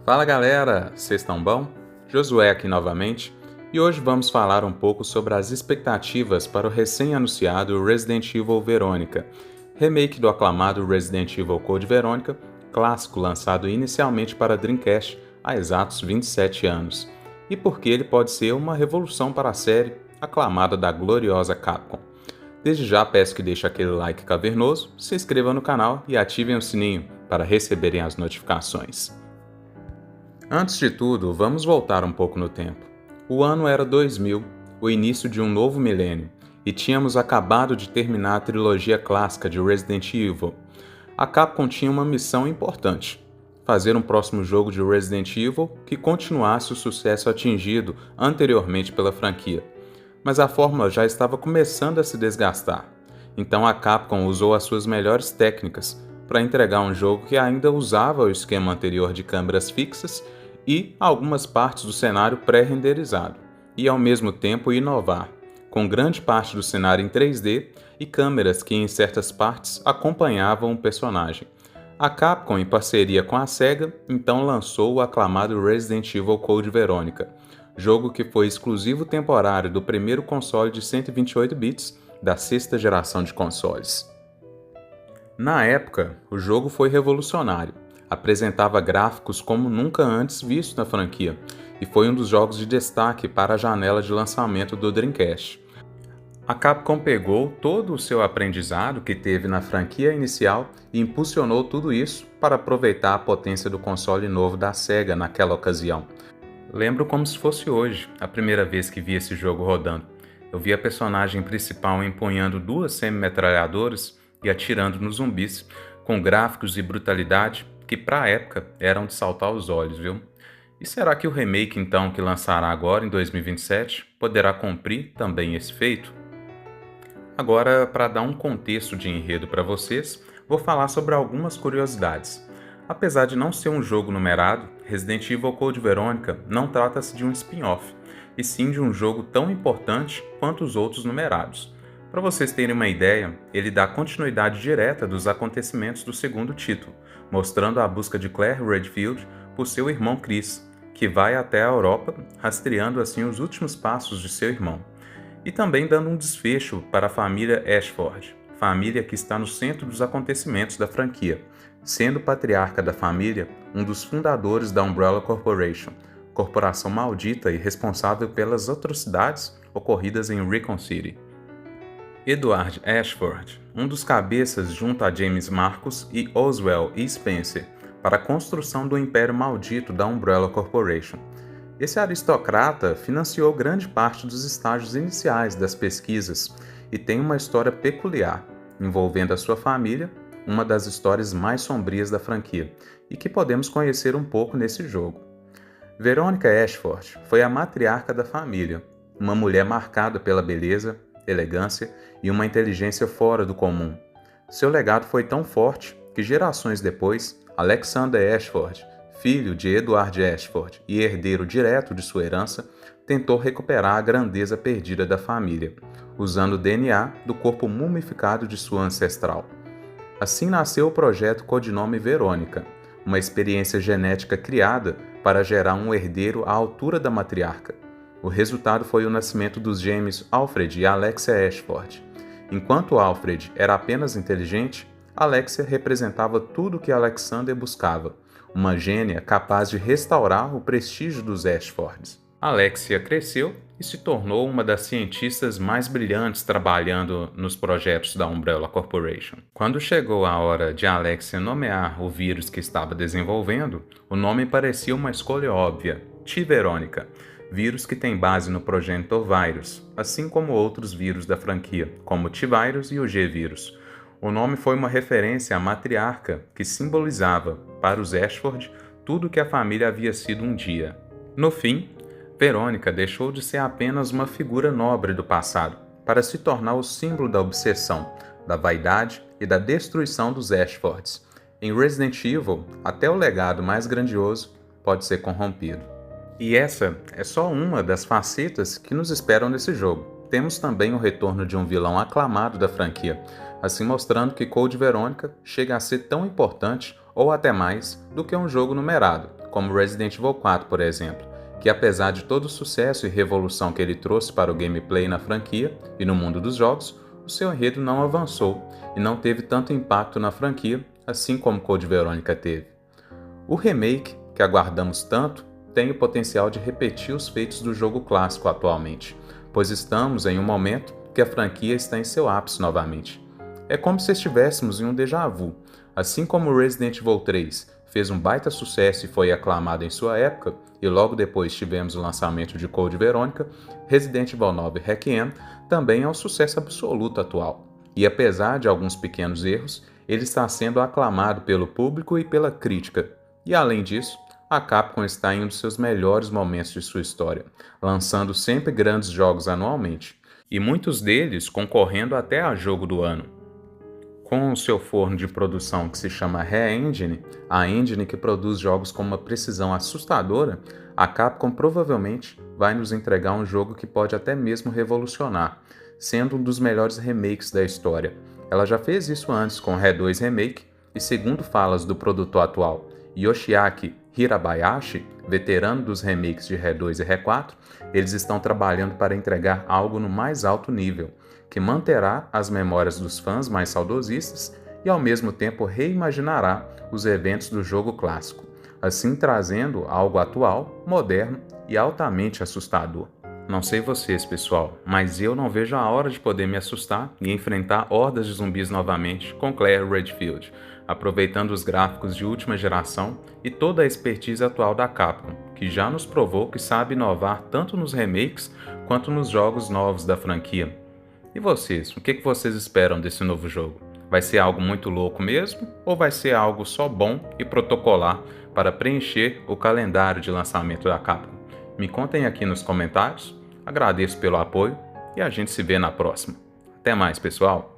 Fala galera, vocês estão bom? Josué aqui novamente e hoje vamos falar um pouco sobre as expectativas para o recém-anunciado Resident Evil Verônica, remake do aclamado Resident Evil Code Verônica, clássico lançado inicialmente para Dreamcast há exatos 27 anos, e porque ele pode ser uma revolução para a série aclamada da gloriosa Capcom. Desde já peço que deixe aquele like cavernoso, se inscrevam no canal e ativem o sininho para receberem as notificações. Antes de tudo, vamos voltar um pouco no tempo. O ano era 2000, o início de um novo milênio, e tínhamos acabado de terminar a trilogia clássica de Resident Evil. A Capcom tinha uma missão importante: fazer um próximo jogo de Resident Evil que continuasse o sucesso atingido anteriormente pela franquia. Mas a fórmula já estava começando a se desgastar, então a Capcom usou as suas melhores técnicas para entregar um jogo que ainda usava o esquema anterior de câmeras fixas e algumas partes do cenário pré-renderizado, e ao mesmo tempo inovar, com grande parte do cenário em 3D e câmeras que em certas partes acompanhavam o personagem. A Capcom, em parceria com a Sega, então lançou o aclamado Resident Evil Code Verônica, jogo que foi exclusivo temporário do primeiro console de 128 bits da sexta geração de consoles. Na época, o jogo foi revolucionário. Apresentava gráficos como nunca antes visto na franquia e foi um dos jogos de destaque para a janela de lançamento do Dreamcast. A Capcom pegou todo o seu aprendizado que teve na franquia inicial e impulsionou tudo isso para aproveitar a potência do console novo da Sega naquela ocasião. Lembro como se fosse hoje, a primeira vez que vi esse jogo rodando. Eu vi a personagem principal empunhando duas semi-metralhadoras e atirando nos zumbis, com gráficos e brutalidade que para a época eram de saltar os olhos, viu? E será que o remake então que lançará agora em 2027 poderá cumprir também esse feito? Agora, para dar um contexto de enredo para vocês, vou falar sobre algumas curiosidades. Apesar de não ser um jogo numerado, Resident Evil Code Verônica não trata-se de um spin-off, e sim de um jogo tão importante quanto os outros numerados. Para vocês terem uma ideia, ele dá continuidade direta dos acontecimentos do segundo título, mostrando a busca de Claire Redfield por seu irmão Chris, que vai até a Europa, rastreando assim os últimos passos de seu irmão, e também dando um desfecho para a família Ashford, família que está no centro dos acontecimentos da franquia, sendo o patriarca da família um dos fundadores da Umbrella Corporation, corporação maldita e responsável pelas atrocidades ocorridas em Raccoon City. Edward Ashford, um dos cabeças junto a James Marcus e Oswald E. Spencer, para a construção do império maldito da Umbrella Corporation. Esse aristocrata financiou grande parte dos estágios iniciais das pesquisas e tem uma história peculiar, envolvendo a sua família, uma das histórias mais sombrias da franquia, e que podemos conhecer um pouco nesse jogo. Veronica Ashford foi a matriarca da família, uma mulher marcada pela beleza, elegância e uma inteligência fora do comum. Seu legado foi tão forte que gerações depois, Alexander Ashford, filho de Edward Ashford e herdeiro direto de sua herança, tentou recuperar a grandeza perdida da família, usando o DNA do corpo mumificado de sua ancestral. Assim nasceu o projeto codinome Verônica, uma experiência genética criada para gerar um herdeiro à altura da matriarca. O resultado foi o nascimento dos gêmeos Alfred e Alexia Ashford. Enquanto Alfred era apenas inteligente, Alexia representava tudo o que Alexander buscava, uma gênia capaz de restaurar o prestígio dos Ashfords. Alexia cresceu e se tornou uma das cientistas mais brilhantes trabalhando nos projetos da Umbrella Corporation. Quando chegou a hora de Alexia nomear o vírus que estava desenvolvendo, o nome parecia uma escolha óbvia: T-Verônica, vírus que tem base no progenitor vírus, assim como outros vírus da franquia, como o T-Vírus e o G-Vírus. O nome foi uma referência à matriarca, que simbolizava, para os Ashford, tudo que a família havia sido um dia. No fim, Verônica deixou de ser apenas uma figura nobre do passado, para se tornar o símbolo da obsessão, da vaidade e da destruição dos Ashfords. Em Resident Evil, até o legado mais grandioso pode ser corrompido. E essa é só uma das facetas que nos esperam nesse jogo. Temos também o retorno de um vilão aclamado da franquia, assim mostrando que Code Verônica chega a ser tão importante ou até mais do que um jogo numerado, como Resident Evil 4, por exemplo, que apesar de todo o sucesso e revolução que ele trouxe para o gameplay na franquia e no mundo dos jogos, o seu enredo não avançou e não teve tanto impacto na franquia, assim como Code Veronica teve. O remake, que aguardamos tanto, tem o potencial de repetir os feitos do jogo clássico atualmente, pois estamos em um momento que a franquia está em seu ápice novamente. É como se estivéssemos em um déjà vu, assim como Resident Evil 3 fez um baita sucesso e foi aclamado em sua época, e logo depois tivemos o lançamento de Code Veronica, Resident Evil 9 Requiem também é um sucesso absoluto atual. E apesar de alguns pequenos erros, ele está sendo aclamado pelo público e pela crítica. E além disso, a Capcom está em um dos seus melhores momentos de sua história, lançando sempre grandes jogos anualmente, e muitos deles concorrendo até a jogo do ano. Com o seu forno de produção que se chama Re-Engine, a engine que produz jogos com uma precisão assustadora, a Capcom provavelmente vai nos entregar um jogo que pode até mesmo revolucionar, sendo um dos melhores remakes da história. Ela já fez isso antes com Re 2 Remake, e segundo falas do produtor atual, Yoshiaki Hirabayashi, veterano dos remakes de Re 2 e Re 4, eles estão trabalhando para entregar algo no mais alto nível, que manterá as memórias dos fãs mais saudosistas e ao mesmo tempo reimaginará os eventos do jogo clássico, assim trazendo algo atual, moderno e altamente assustador. Não sei vocês, pessoal, mas eu não vejo a hora de poder me assustar e enfrentar hordas de zumbis novamente com Claire Redfield, aproveitando os gráficos de última geração e toda a expertise atual da Capcom, que já nos provou que sabe inovar tanto nos remakes quanto nos jogos novos da franquia. E vocês, o que vocês esperam desse novo jogo? Vai ser algo muito louco mesmo? Ou vai ser algo só bom e protocolar para preencher o calendário de lançamento da Capcom? Me contem aqui nos comentários, agradeço pelo apoio e a gente se vê na próxima. Até mais, pessoal!